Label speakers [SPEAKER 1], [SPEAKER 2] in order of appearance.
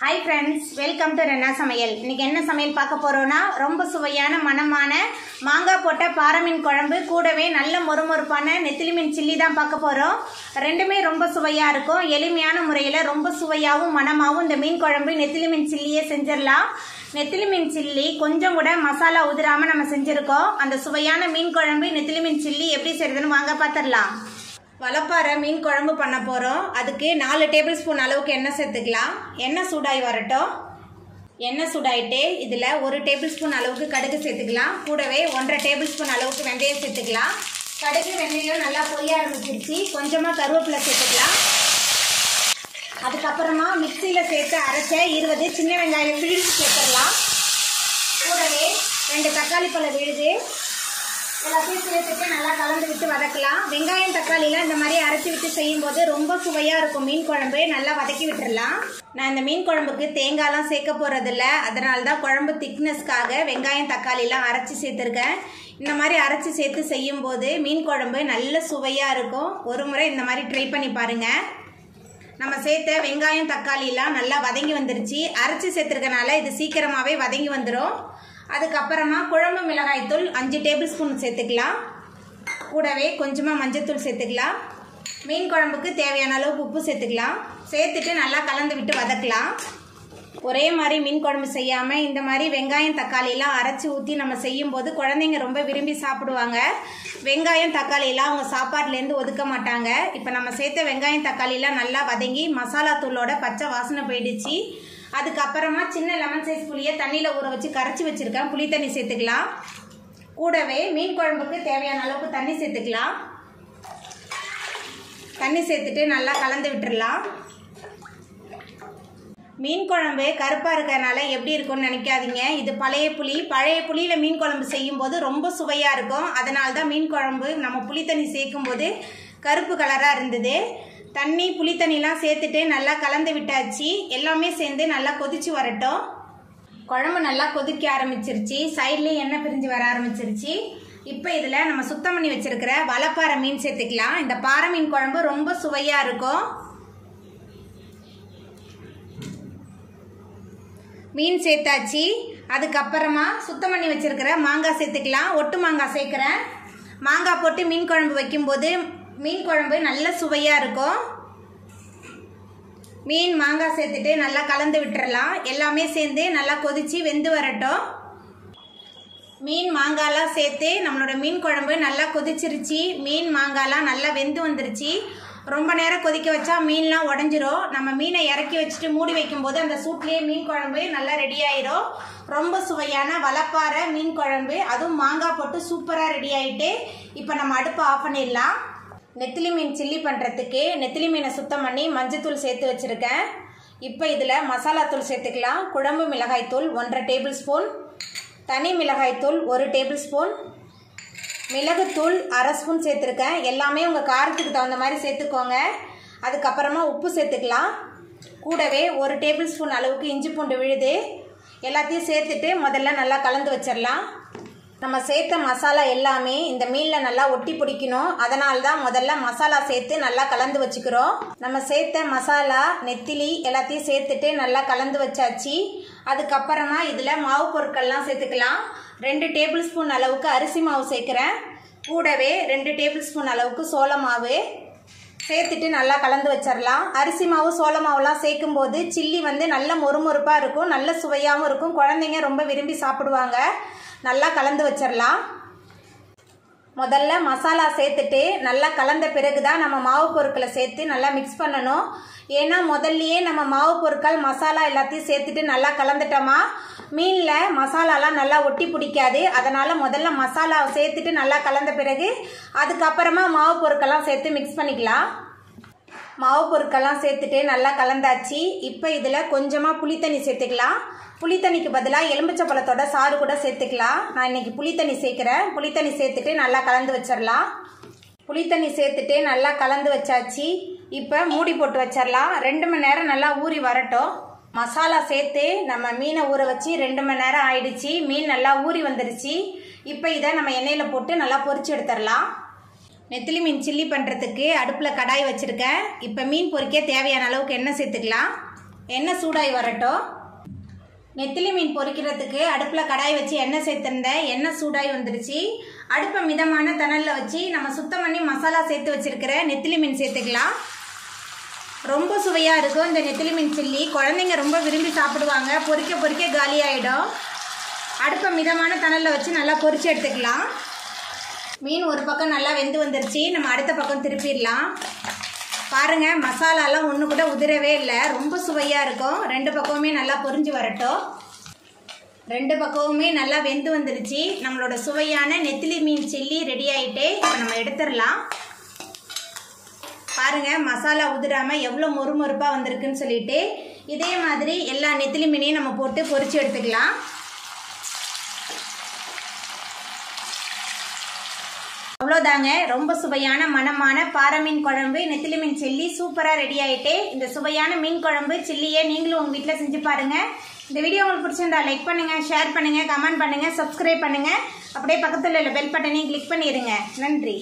[SPEAKER 1] Hi friends, welcome to Renna Samayal. இன்னைக்கு என்ன சமையல் பார்க்க போறோம்னா ரொம்ப சுவையான மணமான மாங்காய் போட்ட பாறை மீன் குழம்பு கூடவே நல்ல மொறுமொறுப்பான நெத்திலி மீன் சில்லி தான் பார்க்க போறோம். ரெண்டுமே ரொம்ப சுவையா இருக்கும். எளிமையான முறையில ரொம்ப சுவையாவும் மணமாவும் இந்த மீன் குழம்பு நெத்திலி மீன் சில்லியே செஞ்சிரலாம். நெத்திலி மீன் சில்லி கொஞ்சம் கூட மசாலா உதிராம நம்ம செஞ்சிருக்கோம். அந்த சுவையான மீன் குழம்பு நெத்திலி மீன் சில்லி எப்படி செய்யறதுன்னு வாங்க பாத்துறலாம். வலப்பாறை மீன் குழம்பு பண்ண போகிறோம். அதுக்கு 4 டேபிள் ஸ்பூன் அளவுக்கு எண்ணெய் சேர்த்துக்கலாம். எண்ணெய் சூடாகி வரட்டும். எண்ணெய் சூடாயிட்டு இதில் 1 டேபிள் ஸ்பூன் அளவுக்கு கடுகு சேர்த்துக்கலாம். கூடவே 1.5 டேபிள் ஸ்பூன் அளவுக்கு வெந்தயம் சேர்த்துக்கலாம். கடுகு வெந்தயம் நல்லா பொரிய ஆரம்பிச்சிருச்சு. கொஞ்சமாக கருவேப்பிலை சேர்த்துக்கலாம். அதுக்கப்புறமா மிக்சியில் சேர்த்து அரைச்ச 20 சின்ன வெங்காயம் விழுது சேர்த்துடலாம். கூடவே 2 தக்காளி பழம் விழுது எல்லாத்தையும் சேர்த்துட்டு நல்லா கலந்து விட்டு வதக்கலாம். வெங்காயம் தக்காளிலாம் இந்த மாதிரி அரைச்சி விட்டு செய்யும்போது ரொம்ப சுவையாக இருக்கும். மீன் குழம்பு நல்லா வதக்கி விட்டுடலாம். நான் இந்த மீன் குழம்புக்கு தேங்காய்லாம் சேர்க்க போகிறதில்ல. அதனால தான் குழம்பு திக்னஸ்க்காக வெங்காயம் தக்காளிலாம் அரைச்சி சேர்த்துருக்கேன். இந்த மாதிரி அரைச்சி சேர்த்து செய்யும்போது மீன் குழம்பு நல்ல சுவையாக இருக்கும். ஒரு முறை இந்த மாதிரி ட்ரை பண்ணி பாருங்கள். நம்ம சேர்த்த வெங்காயம் தக்காளிலாம் நல்லா வதங்கி வந்துருச்சு. அரைச்சி சேர்த்துருக்கனால இது சீக்கிரமாகவே வதங்கி வந்துடும். அதுக்கப்புறமா குழம்பு மிளகாய்த்தூள் 5 டேபிள் ஸ்பூன் சேர்த்துக்கலாம். கூடவே கொஞ்சமாக மஞ்சள்தூள் சேர்த்துக்கலாம். மீன் குழம்புக்கு தேவையான அளவுக்கு உப்பு சேர்த்துக்கலாம். சேர்த்துட்டு நல்லா கலந்து விட்டு வதக்கலாம். ஒரே மாதிரி மீன் குழம்பு செய்யாமல் இந்த மாதிரி வெங்காயம் தக்காளிலாம் அரைச்சி ஊற்றி நம்ம செய்யும்போது குழந்தைங்க ரொம்ப விரும்பி சாப்பிடுவாங்க. வெங்காயம் தக்காளிலாம் அவங்க சாப்பாட்லேருந்து ஒதுக்க மாட்டாங்க. இப்போ நம்ம சேர்த்த வெங்காயம் தக்காளிலாம் நல்லா வதங்கி மசாலா தூளோட பச்சை வாசனை போயிடுச்சு. அதுக்கப்புறமா சின்ன லெமன் சைஸ் புளியை தண்ணியில் ஊற வச்சு கரைச்சி வச்சுருக்கேன். புளி தண்ணி சேர்த்துக்கலாம். கூடவே மீன் குழம்புக்கு தேவையான அளவுக்கு தண்ணி சேர்த்துக்கலாம். தண்ணி சேர்த்துட்டு நல்லா கலந்து விட்டுடலாம். மீன் குழம்பு கருப்பாக இருக்கிறதுனால எப்படி இருக்கும்னு நினைக்காதீங்க. இது பழைய புளியில் மீன் குழம்பு செய்யும்போது ரொம்ப சுவையாக இருக்கும். அதனால தான் மீன் குழம்பு நம்ம புளி தண்ணி சேர்க்கும் போது கருப்பு கலராக இருந்தது. தண்ணி புளி தண்ணிலாம் சேர்த்துட்டு நல்லா கலந்து விட்டாச்சு. எல்லாமே சேர்ந்து நல்லா கொதிச்சு வரட்டும். குழம்பு நல்லா கொதிக்க ஆரம்பிச்சிருச்சு. சைட்லேயும் எண்ணெய் பிரிஞ்சு வர ஆரம்பிச்சிருச்சு. இப்போ இதில் நம்ம சுத்தம் பண்ணி வச்சிருக்கிற வலப்பாறை மீன் சேர்த்துக்கலாம். இந்த பாறை மீன் குழம்பு ரொம்ப சுவையாக இருக்கும். மீன் சேர்த்தாச்சு. அதுக்கப்புறமா சுத்தம் பண்ணி வச்சிருக்கிற மாங்காய் சேர்த்துக்கலாம். ஒட்டு மாங்காய் சேர்க்குறேன். மாங்காய் போட்டு மீன் குழம்பு வைக்கும்போது மீன் குழம்பு நல்ல சுவையாக இருக்கும். மீன் மாங்காய் சேர்த்துட்டு நல்லா கலந்து விட்டுறலாம். எல்லாமே சேர்ந்து நல்லா கொதிச்சு வெந்து வரட்டும். மீன் மாங்காய்லாம் சேர்த்து நம்மளோட மீன் குழம்பு நல்லா கொதிச்சிருச்சு. மீன் மாங்காய்லாம் நல்லா வெந்து வந்துருச்சு. ரொம்ப நேரம் கொதிக்க வச்சா மீன்லாம் உடஞ்சிரும். நம்ம மீனை இறக்கி வச்சுட்டு மூடி வைக்கும்போது அந்த சூட்லேயே மீன் குழம்பு நல்லா ரெடி ஆயிரும். ரொம்ப சுவையான வலப்பாறை மீன் குழம்பு அதுவும் மாங்காய் போட்டு சூப்பராக ரெடி ஆகிட்டு இப்போ நம்ம அடுப்பை ஆஃப் பண்ணிடலாம். நெத்திலி மீன் சில்லி பண்ணுறதுக்கு நெத்திலி மீனை சுத்தம் பண்ணி மஞ்சத்தூள் சேர்த்து வச்சுருக்கேன். இப்போ இதில் மசாலா தூள் சேர்த்துக்கலாம். குழம்பு மிளகாய்த்தூள் 1.5 டேபிள் ஸ்பூன், தனி மிளகாய்த்தூள் 1 டேபிள் ஸ்பூன், மிளகுத்தூள் 1/2 ஸ்பூன் சேர்த்துருக்கேன். எல்லாமே உங்கள் காரத்துக்கு தகுந்த மாதிரி சேர்த்துக்கோங்க. அதுக்கப்புறமா உப்பு சேர்த்துக்கலாம். கூடவே 1 டேபிள் ஸ்பூன் அளவுக்கு இஞ்சி பூண்டு விழுது எல்லாத்தையும் சேர்த்துட்டு முதல்ல நல்லா கலந்து வச்சிடலாம். நம்ம சேர்த்த மசாலா எல்லாமே இந்த மீனில் நல்லா ஒட்டி பிடிக்கணும். அதனால தான் முதல்ல மசாலா சேர்த்து நல்லா கலந்து வச்சுக்கிறோம். நம்ம சேர்த்த மசாலா நெத்திலி எல்லாத்தையும் சேர்த்துட்டு நல்லா கலந்து வச்சாச்சு. அதுக்கப்புறமா இதில் மாவு பொருட்கள்லாம் சேர்த்துக்கலாம். 2 டேபிள் ஸ்பூன் அளவுக்கு அரிசி மாவு சேர்க்குறேன். கூடவே 2 டேபிள் ஸ்பூன் அளவுக்கு சோள மாவு சேர்த்துட்டு நல்லா கலந்து வச்சிடலாம். அரிசி மாவு சோள மாவுலாம் சேர்க்கும்போது சில்லி நல்ல மொறுமொறுப்பாக இருக்கும். நல்ல சுவையாகவும் இருக்கும். குழந்தைங்க ரொம்ப விரும்பி சாப்பிடுவாங்க. நல்லா கலந்து வச்சிடலாம். முதல்ல மசாலா சேர்த்துட்டு நல்லா கலந்த பிறகு தான் நம்ம மாவு பொருட்களை சேர்த்து நல்லா மிக்ஸ் பண்ணணும். ஏன்னா முதல்லையே நம்ம மாவு பொருட்கள் மசாலா எல்லாத்தையும் சேர்த்துட்டு நல்லா கலந்துட்டோமா மீனில் மசாலாலாம் நல்லா ஒட்டி பிடிக்காது. அதனால் முதல்ல மசாலா சேர்த்துட்டு நல்லா கலந்த பிறகு அதுக்கப்புறமா மாவு பொருட்கள்லாம் சேர்த்து மிக்ஸ் பண்ணிக்கலாம். மாவு பொருட்கள்லாம் சேர்த்துட்டு நல்லா கலந்தாச்சு. இப்போ இதில் கொஞ்சமாக புளித்தண்ணி சேர்த்துக்கலாம். புளித்தண்ணிக்கு பதிலாக எலுமிச்சை பழத்தோட சாறு கூட சேர்த்துக்கலாம். நான் இன்னைக்கு புளித்தண்ணி சேர்க்குறேன். புளித்தண்ணி சேர்த்துட்டு நல்லா கலந்து வச்சிடலாம். புளித்தண்ணி சேர்த்துட்டு நல்லா கலந்து வச்சாச்சு. இப்போ மூடி போட்டு வச்சிடலாம். 2 மணி நேரம் நல்லா ஊறி வரட்டும். மசாலா சேர்த்து நம்ம மீனை ஊற வச்சு 2 மணி நேரம் ஆயிடுச்சு. மீன் நல்லா ஊறி வந்துருச்சு. இப்போ இதை நம்ம எண்ணெயில் போட்டு நல்லா பொரிச்சு எடுத்துடலாம். நெத்திலி மீன் சில்லி பண்ணுறதுக்கு அடுப்பில் கடாய் வச்சுருக்கேன். இப்போ மீன் பொரிக்க தேவையான அளவுக்கு எண்ணெய் சேர்த்துக்கலாம். எண்ணெய் சூடாகி வரட்டும். நெத்திலி மீன் பொரிக்கிறதுக்கு அடுப்பில் கடாய் வச்சு எண்ணெய் சேர்த்துருந்தேன். எண்ணெய் சூடாகி வந்துருச்சு. அடுப்பை மிதமான தணலில் வச்சு நம்ம சுத்தம் பண்ணி மசாலா சேர்த்து வச்சுருக்கிற நெத்திலி மீன் சேர்த்துக்கலாம். ரொம்ப சுவையாக இருக்கும் இந்த நெத்திலி மீன் சில்லி. குழந்தைங்க ரொம்ப விரும்பி சாப்பிடுவாங்க. பொரிக்க பொரிக்க காலி ஆகிடும். அடுப்பை மிதமான தணலில் வச்சு நல்லா பொரிச்சு எடுத்துக்கலாம். மீன் ஒரு பக்கம் நல்லா வெந்து வந்துருச்சு. நம்ம அடுத்த பக்கம் திருப்பிடலாம். பாருங்கள், மசாலாலாம் ஒன்று கூட உதிரவே இல்லை. ரொம்ப சுவையாக இருக்கும். ரெண்டு பக்கமுமே நல்லா பொரிஞ்சு வரட்டும். ரெண்டு பக்கமுமே நல்லா வெந்து வந்துருச்சு. நம்மளோட சுவையான நெத்திலி மீன் சில்லி ரெடி ஆகிட்டே இப்போ நம்ம எடுத்துடலாம். பாருங்கள், மசாலா உதிராமல் எவ்வளோ மொறுமொறுப்பாக வந்திருக்குன்னு சொல்லிட்டு இதே மாதிரி எல்லா நெத்திலி மீனையும் நம்ம போட்டு பொரிச்சு எடுத்துக்கலாம். அவ்வளோதாங்க, ரொம்ப சுவையான மணமான பாறை மீன் குழம்பு நெத்திலி மீன் சில்லி சூப்பராக ரெடி ஆகிட்டு. இந்த சுவையான மீன் குழம்பு சில்லியை நீங்களும் உங்கள் வீட்டில் செஞ்சு பாருங்கள். இந்த வீடியோ உங்களுக்கு பிடிச்சிருந்தா லைக் பண்ணுங்கள், ஷேர் பண்ணுங்கள், கமெண்ட் பண்ணுங்கள், சப்ஸ்கிரைப் பண்ணுங்கள். அப்படியே பக்கத்தில் உள்ள பெல் பட்டனையும் கிளிக் பண்ணிடுங்க. நன்றி.